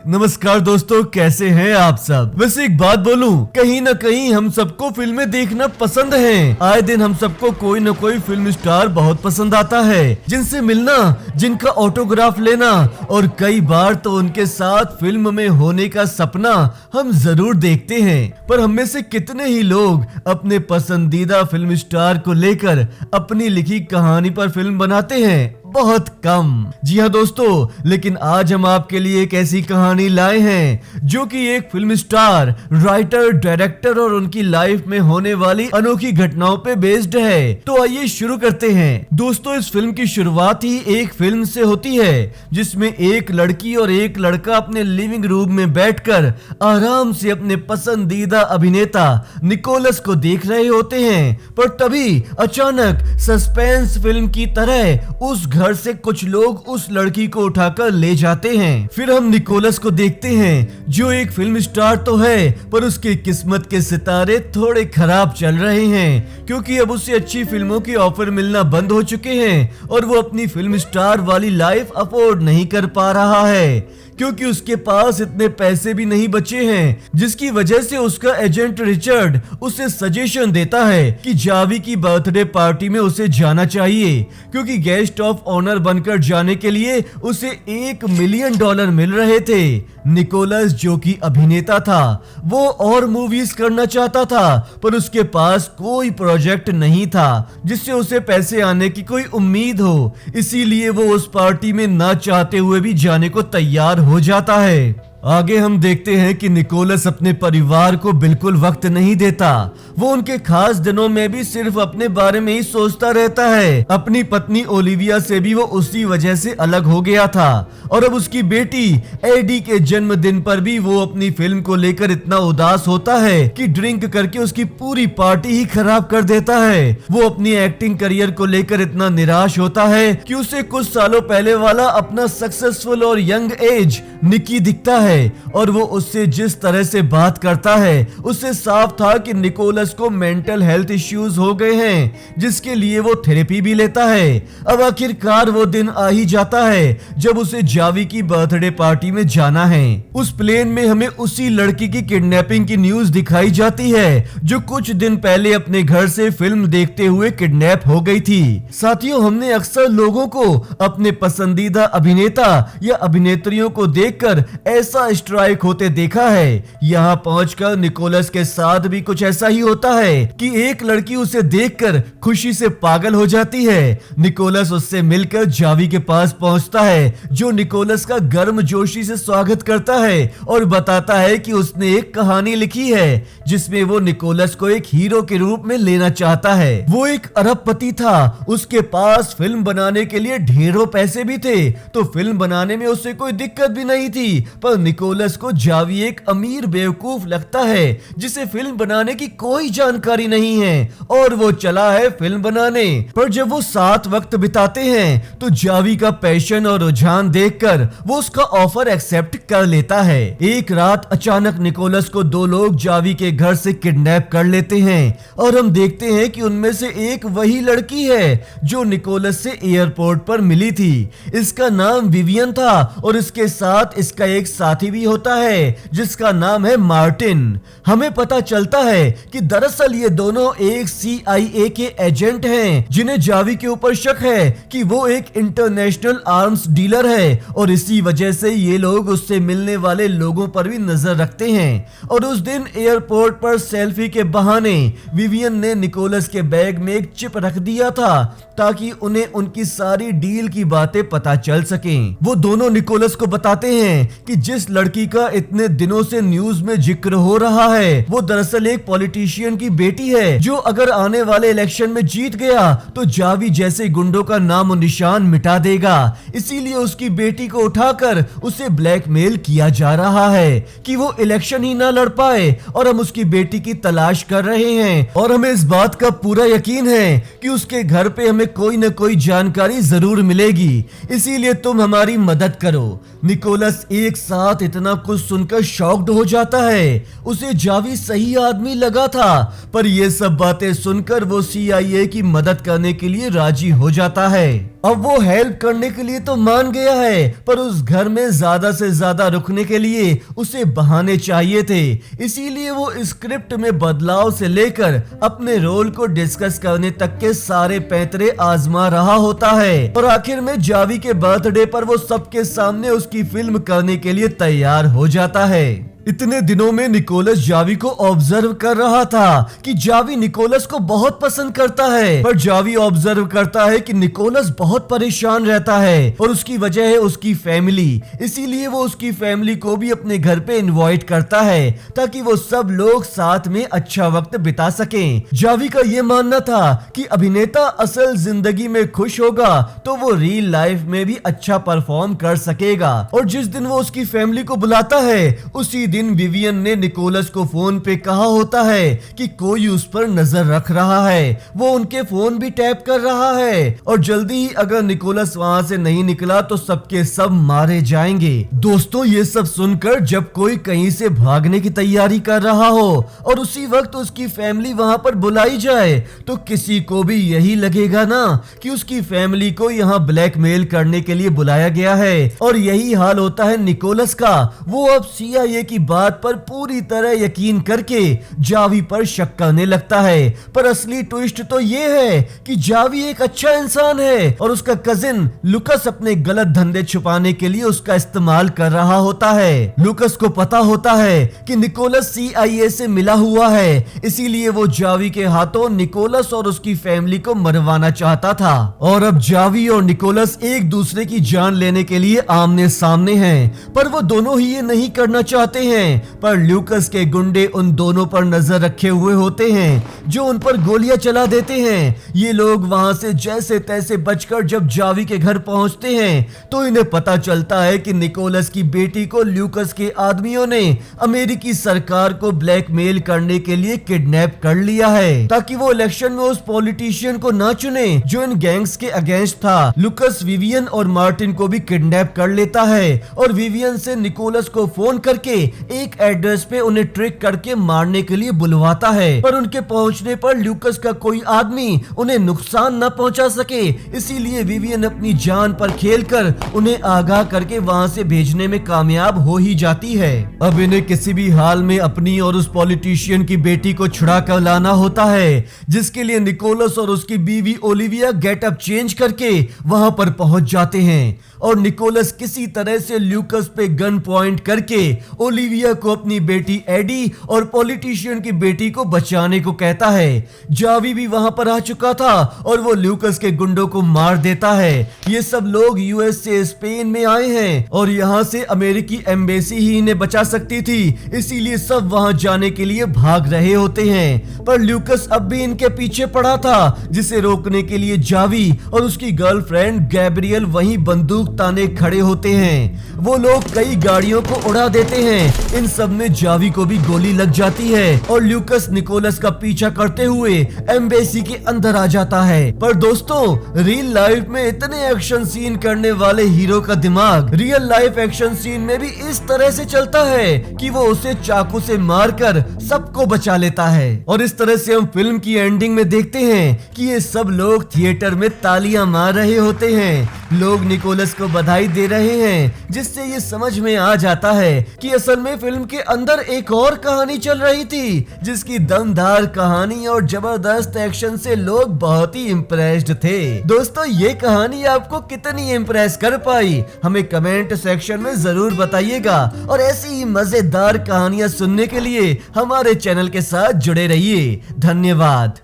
नमस्कार दोस्तों, कैसे हैं आप सब। वैसे एक बात बोलूं, कहीं न कहीं हम सबको फिल्में देखना पसंद है। आए दिन हम सबको कोई न कोई फिल्म स्टार बहुत पसंद आता है, जिनसे मिलना, जिनका ऑटोग्राफ लेना और कई बार तो उनके साथ फिल्म में होने का सपना हम जरूर देखते हैं। पर हम में से कितने ही लोग अपने पसंदीदा फिल्म स्टार को लेकर अपनी लिखी कहानी पर फिल्म बनाते हैं? बहुत कम। जी हाँ दोस्तों, लेकिन आज हम आपके लिए एक ऐसी कहानी लाए हैं जो कि एक फिल्म स्टार, राइटर, डायरेक्टर और उनकी लाइफ में होने वाली अनोखी घटनाओं पे बेस्ड है। तो आइए शुरू करते हैं। दोस्तों, इस फिल्म की शुरुआत ही एक फिल्म से होती है जिसमें एक लड़की और एक लड़का अपने लिविंग रूम में बैठकर आराम से अपने पसंदीदा अभिनेता निकोलस को देख रहे होते हैं। पर तभी अचानक सस्पेंस फिल्म की तरह उस घर से कुछ लोग उस लड़की को उठाकर ले जाते हैं। फिर हम निकोलस को देखते हैं जो एक फिल्म स्टार तो है, पर उसके किस्मत के सितारे थोड़े खराब चल रहे हैं, क्योंकि अब उसे अच्छी फिल्मों की ऑफर मिलना बंद हो चुके हैं और वो अपनी फिल्म स्टार वाली लाइफ अफोर्ड नहीं कर पा रहा है, क्योंकि उसके पास इतने पैसे भी नहीं बचे हैं। जिसकी वजह से उसका एजेंट रिचर्ड उसे सजेशन देता है कि जावी की बर्थडे पार्टी में उसे जाना चाहिए, क्योंकि गेस्ट ऑफ ऑनर बनकर जाने के लिए उसे $1 मिलियन मिल रहे थे। निकोलस, जो कि अभिनेता था, वो और मूवीज करना चाहता था, पर उसके पास कोई प्रोजेक्ट नहीं था जिससे उसे पैसे आने की कोई उम्मीद हो। इसीलिए वो उस पार्टी में ना चाहते हुए भी जाने को तैयार हो जाता है। आगे हम देखते हैं कि निकोलस अपने परिवार को बिल्कुल वक्त नहीं देता। वो उनके खास दिनों में भी सिर्फ अपने बारे में ही सोचता रहता है। अपनी पत्नी ओलिविया से भी वो उसी वजह से अलग हो गया था, और अब उसकी बेटी एडी के जन्मदिन पर भी वो अपनी फिल्म को लेकर इतना उदास होता है कि ड्रिंक करके उसकी पूरी पार्टी ही खराब कर देता है। वो अपनी एक्टिंग करियर को लेकर इतना निराश होता है कि उसे कुछ सालों पहले वाला अपना सक्सेसफुल और यंग एज निकी दिखता है, और वो उससे जिस तरह से बात करता है उससे साफ था कि निकोलस को मेंटल हेल्थ इश्यूज हो गए हैं, जिसके लिए वो थेरेपी भी लेता है। अब आखिरकार वो दिन आ ही जाता है जब उसे जावी की बर्थडे पार्टी में जाना है। उस प्लेन में हमें उसी लड़की की किडनैपिंग की न्यूज दिखाई जाती है जो कुछ दिन पहले अपने घर से फिल्म देखते हुए किडनैप हो गई थी। साथियों, हमने अक्सर लोगों को अपने पसंदीदा अभिनेता या अभिनेत्रियों को देखकर ऐसा स्ट्राइक होते देखा है। यहाँ पहुंचकर निकोलस के साथ भी कुछ ऐसा ही होता है कि एक लड़की उसे देखकर खुशी से पागल हो जाती है। निकोलस उससे मिलकर जावी के पास पहुंचता है, जो निकोलस का गर्मजोशी से स्वागत करता है और बताता है कि उसने एक कहानी लिखी है जिसमें वो निकोलस को एक हीरो के रूप में लेना चाहता है। वो एक अरबपति था, उसके पास फिल्म बनाने के लिए ढेरों पैसे भी थे, तो फिल्म बनाने में उसे कोई दिक्कत भी नहीं थी। पर निकोलस को जावी एक अमीर बेवकूफ लगता है जिसे फिल्म बनाने की कोई जानकारी नहीं है, और वो चला है फिल्म बनाने। पर जब वो साथ वक्त बिताते हैं तो जावी का पैशन और रुझान देखकर वो उसका ऑफर एक्सेप्ट कर लेता है। एक रात अचानक निकोलस को दो लोग जावी के घर से किडनैप कर लेते हैं, और हम देखते हैं कि उनमें से एक वही लड़की है जो निकोलस से एयरपोर्ट पर मिली थी। इसका नाम विवियन था, और इसके साथ इसका एक साथी भी होता है जिसका नाम है मार्टिन। हमें पता चलता है कि दरअसल ये दोनों एक CIA के एजेंट हैं, जिन्हें जावी के ऊपर शक है कि वो एक इंटरनेशनल आर्म्स डीलर है, और इसी वजह से ये लोग उससे मिलने वाले लोगों पर भी नजर रखते हैं। और उस दिन एयरपोर्ट पर सेल्फी के बहाने विवियन ने निकोलस के बैग में एक चिप रख दिया था ताकि उन्हें उनकी सारी डील की बातें पता चल सकें। वो दोनों निकोलस को बताते हैं कि जिस लड़की का इतने दिनों से न्यूज में जिक्र हो रहा है वो दरअसल एक पॉलिटिशियन की बेटी है, जो अगर आने वाले इलेक्शन में जीत गया तो जावी जैसे गुंडों का नाम और निशान मिटा देगा। इसीलिए उसकी बेटी को उठाकर उसे ब्लैकमेल किया जा रहा है कि वो इलेक्शन ही ना लड़ पाए, और हम उसकी बेटी की तलाश कर रहे हैं, और हमें इस बात का पूरा यकीन है कि उसके घर पे हमें कोई न कोई जानकारी जरूर मिलेगी। इसीलिए तुम हमारी मदद करो। निकोलस एक साथ इतना कुछ सुनकर शॉक्ड हो जाता है। उसे जावी सही आदमी लगा था, पर ये सब बातें सुनकर वो CIA की मदद करने के लिए राजी हो जाता है। अब वो हेल्प करने के लिए तो मान गया है, पर उस घर में ज्यादा से ज्यादा रुकने के लिए उसे बहाने चाहिए थे। इसीलिए वो स्क्रिप्ट में बदलाव से लेकर अपने रोल को डिस्कस करने तक के सारे पैंतरे आजमा रहा होता है और आखिर में जावी के बर्थडे पर वो सबके सामने उसकी फिल्म करने के लिए तैयार हो जाता है। इतने दिनों में निकोलस जावी को ऑब्जर्व कर रहा था कि जावी निकोलस को बहुत पसंद करता है, पर जावी ऑब्जर्व करता है कि निकोलस बहुत परेशान रहता है और उसकी वजह है उसकी फैमिली। इसीलिए वो उसकी फैमिली को भी अपने घर पे इनवाइट करता है ताकि वो सब लोग साथ में अच्छा वक्त बिता सकें। जावी का ये मानना था कि अभिनेता असल जिंदगी में खुश होगा तो वो रियल लाइफ में भी अच्छा परफॉर्म कर सकेगा। और जिस दिन वो उसकी फैमिली को बुलाता है उसी दिन विवियन ने निकोलस को फोन पे कहा होता है कि कोई उस पर नजर रख रहा है, वो उनके फोन भी टैप कर रहा है और जल्दी ही अगर निकोलस वहां से नहीं निकला तो सबके सब मारे जाएंगे। दोस्तों, ये सब सुनकर जब कोई कहीं से भागने की तैयारी कर रहा हो और उसी वक्त उसकी फैमिली वहां पर बुलाई जाए तो किसी को भी यही लगेगा ना कि उसकी फैमिली को यहाँ ब्लैकमेल करने के लिए बुलाया गया है। और यही हाल होता है निकोलस का। वो अब CIA की बात पर पूरी तरह यकीन करके जावी पर शक करने लगता है, पर असली ट्विस्ट तो ये है कि जावी एक अच्छा इंसान है और उसका कजिन लुकस अपने गलत धंधे छुपाने के लिए उसका इस्तेमाल कर रहा होता है। लुकस को पता होता है कि निकोलस CIA से मिला हुआ है, इसीलिए वो जावी के हाथों निकोलस और उसकी फैमिली को मरवाना चाहता था। और अब जावी और निकोलस एक दूसरे की जान लेने के लिए आमने सामने हैं, पर वो दोनों ही ये नहीं करना चाहते हैं। पर ल्यूकस के गुंडे उन दोनों पर नजर रखे हुए होते हैं जो उन पर गोलियां चला देते हैं। ये लोग वहां से जैसे तैसे बचकर जब जावी के घर पहुंचते हैं तो इन्हें पता चलता है कि निकोलस की बेटी को ल्यूकस के आदमियों ने अमेरिकी सरकार को ब्लैकमेल करने के लिए किडनैप कर लिया है ताकि वो इलेक्शन में उस पॉलिटिशियन को ना चुने जो इन गैंग्स के अगेंस्ट था। लुकस विवियन और मार्टिन को भी किडनैप कर लेता है और विवियन से निकोलस को फोन करके एक एड्रेस पे उन्हें ट्रिक करके मारने के लिए बुलवाता है, पर उनके पहुंचने पर ल्यूकस का कोई आदमी उन्हें नुकसान न पहुंचा सके, इसीलिए विवियन अपनी जान पर खेलकर उन्हें आगाह करके वहां से भेजने में कामयाब हो ही जाती है। अब इन्हें किसी भी हाल में अपनी और उस पॉलिटिशियन की बेटी को छुड़ा कर लाना होता है, जिसके लिए निकोलस और उसकी बीवी ओलिविया गेटअप चेंज करके वहां पर पहुंच जाते हैं और निकोलस किसी तरह से ल्यूकस पे गन पॉइंट करके ओलिविया को अपनी बेटी एडी और पॉलिटिशियन की बेटी को बचाने को कहता है। जावी भी वहां पर आ चुका था और वो ल्यूकस के गुंडों को मार देता है। ये सब लोग US से स्पेन में आए हैं और यहाँ से अमेरिकी एम्बेसी ही इन्हें बचा सकती थी, इसीलिए सब वहां जाने के लिए भाग रहे होते हैं। पर ल्यूकस अब भी इनके पीछे पड़ा था, जिसे रोकने के लिए जावी और उसकी गर्लफ्रेंड गैब्रियल वहीं बंदूक ताने खड़े होते हैं। वो लोग कई गाड़ियों को उड़ा देते हैं। इन सब में जावी को भी गोली लग जाती है और ल्यूकस निकोलस का पीछा करते हुए एम्बेसी के अंदर आ जाता है। पर दोस्तों, रियल लाइफ में इतने एक्शन सीन करने वाले हीरो का दिमाग रियल लाइफ एक्शन सीन में भी इस तरह से चलता है कि वो उसे चाकू से मारकर सबको बचा लेता है। और इस तरह से हम फिल्म की एंडिंग में देखते हैं कि ये सब लोग थिएटर में तालियां मार रहे होते हैं, लोग निकोलस को बधाई दे रहे हैं, जिससे ये समझ में आ जाता है कि असल में फिल्म के अंदर एक और कहानी चल रही थी, जिसकी दमदार कहानी और जबरदस्त एक्शन से लोग बहुत ही इम्प्रेस्ड थे। दोस्तों, ये कहानी आपको कितनी इम्प्रेस कर पाई हमें कमेंट सेक्शन में जरूर बताइएगा और ऐसी ही मजेदार कहानियां सुनने के लिए हमारे चैनल के साथ जुड़े रहिए। धन्यवाद।